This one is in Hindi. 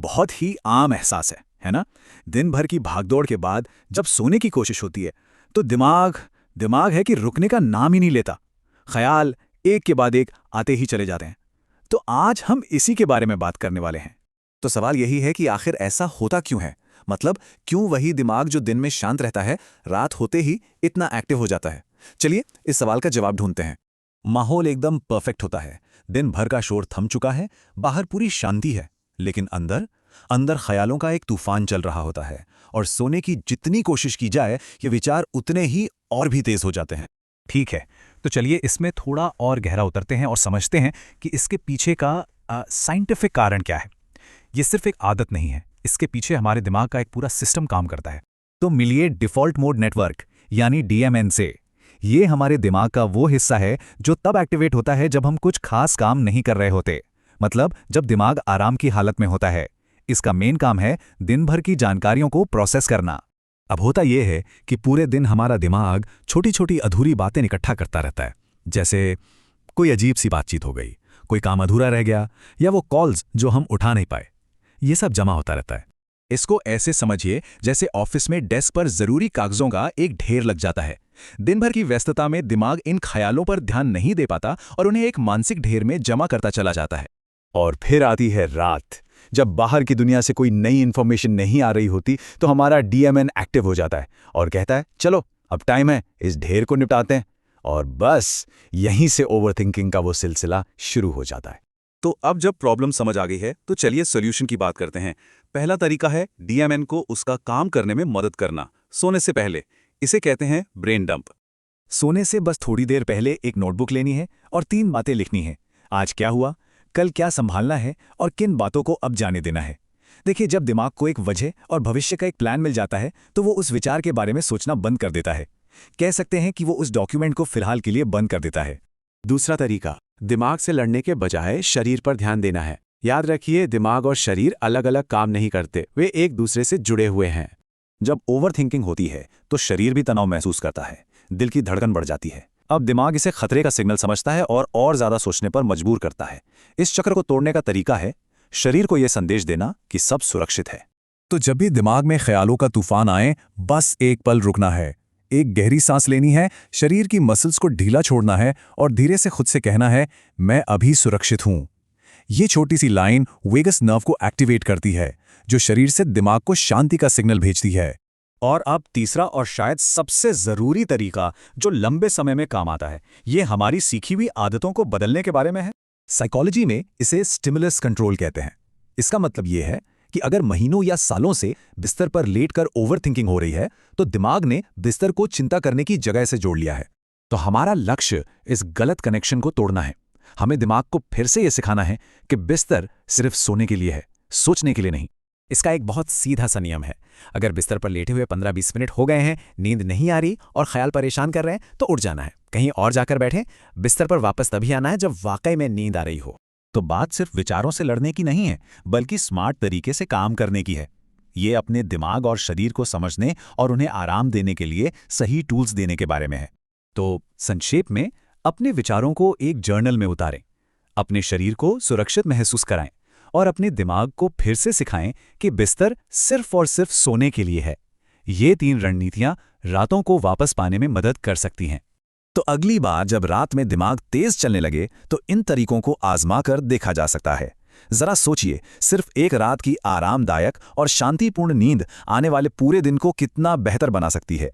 बहुत ही आम एहसास है ना? दिन भर की भागदौड़ के बाद जब सोने की कोशिश होती है तो दिमाग दिमाग है कि रुकने का नाम ही नहीं लेता। ख्याल एक के बाद एक आते ही चले जाते हैं। तो आज हम इसी के बारे में बात करने वाले हैं। तो सवाल यही है कि आखिर ऐसा होता क्यों है? मतलब क्यों वही दिमाग जो दिन में शांत रहता है, रात होते ही इतना एक्टिव हो जाता है? चलिए इस सवाल का जवाब ढूंढते हैं। माहौल एकदम परफेक्ट होता है, दिन भर का शोर थम चुका है, बाहर पूरी शांति है, लेकिन अंदर अंदर ख्यालों का एक तूफान चल रहा होता है और सोने की जितनी कोशिश की जाए ये विचार उतने ही और भी तेज हो जाते हैं। ठीक है, तो चलिए इसमें थोड़ा और गहरा उतरते हैं और समझते हैं कि इसके पीछे का साइंटिफिक कारण क्या है। ये सिर्फ एक आदत नहीं है, इसके पीछे हमारे दिमाग का एक पूरा सिस्टम काम करता है। तो मिलिए डिफ़ॉल्ट मोड नेटवर्क यानी डीएमएन से। ये हमारे दिमाग का वो हिस्सा है जो तब एक्टिवेट होता है जब हम कुछ खास काम नहीं कर रहे होते, मतलब जब दिमाग आराम की हालत में होता है। इसका मेन काम है दिन भर की जानकारियों को प्रोसेस करना। अब होता यह है कि पूरे दिन हमारा दिमाग छोटी छोटी अधूरी बातें इकट्ठा करता रहता है, जैसे कोई अजीब सी बातचीत हो गई, कोई काम अधूरा रह गया, या वो कॉल्स जो हम उठा नहीं पाए। ये सब जमा होता रहता है। इसको ऐसे समझिए जैसे ऑफिस में डेस्क पर जरूरी कागजों का एक ढेर लग जाता है। दिन भर की व्यस्तता में दिमाग इन ख्यालों पर ध्यान नहीं दे पाता और उन्हें एक मानसिक ढेर में जमा करता चला जाता है। और फिर आती है रात। जब बाहर की दुनिया से कोई नई इन्फॉर्मेशन नहीं आ रही होती तो हमारा डीएमएन एक्टिव हो जाता है और कहता है चलो अब टाइम है, इस ढेर को निपटाते हैं। और बस यहीं से ओवरथिंकिंग का वो सिलसिला शुरू हो जाता है। तो अब जब प्रॉब्लम समझ आ गई है तो चलिए सॉल्यूशन की बात करते हैं। पहला तरीका है डीएमएन को उसका काम करने में मदद करना, सोने से पहले। इसे कहते हैं ब्रेन डंप। सोने से बस थोड़ी देर पहले एक नोटबुक लेनी है और 3 बातें लिखनी है। आज क्या हुआ, कल क्या संभालना है और किन बातों को अब जाने देना है। देखिए, जब दिमाग को एक वजह और भविष्य का एक प्लान मिल जाता है तो वो उस विचार के बारे में सोचना बंद कर देता है। कह सकते हैं कि वो उस डॉक्यूमेंट को फिलहाल के लिए बंद कर देता है। दूसरा तरीका दिमाग से लड़ने के बजाय शरीर पर ध्यान देना है। याद रखिए, दिमाग और शरीर अलग अलग काम नहीं करते, वे एक दूसरे से जुड़े हुए हैं। जब ओवरथिंकिंग होती है तो शरीर भी तनाव महसूस करता है, दिल की धड़कन बढ़ जाती है। अब दिमाग इसे खतरे का सिग्नल समझता है और ज़्यादा सोचने पर मजबूर करता है। इस चक्र को तोड़ने का तरीका है शरीर को यह संदेश देना कि सब सुरक्षित है। तो जब भी दिमाग में ख्यालों का तूफान आए, बस एक पल रुकना है, एक गहरी सांस लेनी है, शरीर की मसल्स को ढीला छोड़ना है और धीरे से खुद से कहना है, मैं अभी सुरक्षित हूं। ये छोटी सी लाइन वेगस नर्व को एक्टिवेट करती है, जो शरीर से दिमाग को शांति का सिग्नल भेजती है। और अब तीसरा और शायद सबसे ज़रूरी तरीका जो लंबे समय में काम आता है, ये हमारी सीखी हुई आदतों को बदलने के बारे में है। साइकोलॉजी में इसे स्टिमुलस कंट्रोल कहते हैं। इसका मतलब ये है कि अगर महीनों या सालों से बिस्तर पर लेटकर ओवरथिंकिंग हो रही है तो दिमाग ने बिस्तर को चिंता करने की जगह से जोड़ लिया है। तो हमारा लक्ष्य इस गलत कनेक्शन को तोड़ना है। हमें दिमाग को फिर से यह सिखाना है कि बिस्तर सिर्फ सोने के लिए है, सोचने के लिए नहीं। इसका एक बहुत सीधा सा नियम है, अगर बिस्तर पर लेटे हुए 15-20 मिनट हो गए हैं, नींद नहीं आ रही और ख्याल परेशान कर रहे हैं, तो उठ जाना है, कहीं और जाकर बैठें। बिस्तर पर वापस तभी आना है जब वाकई में नींद आ रही हो। तो बात सिर्फ विचारों से लड़ने की नहीं है, बल्कि स्मार्ट तरीके से काम करने की है। ये अपने दिमाग और शरीर को समझने और उन्हें आराम देने के लिए सही टूल्स देने के बारे में है। तो संक्षेप में, अपने विचारों को एक जर्नल में उतारें, अपने शरीर को सुरक्षित महसूस कराएं और अपने दिमाग को फिर से सिखाएं कि बिस्तर सिर्फ और सिर्फ सोने के लिए है। ये 3 रणनीतियां रातों को वापस पाने में मदद कर सकती हैं। तो अगली बार जब रात में दिमाग तेज चलने लगे तो इन तरीकों को आजमा कर देखा जा सकता है। जरा सोचिए, सिर्फ एक रात की आरामदायक और शांतिपूर्ण नींद आने वाले पूरे दिन को कितना बेहतर बना सकती है।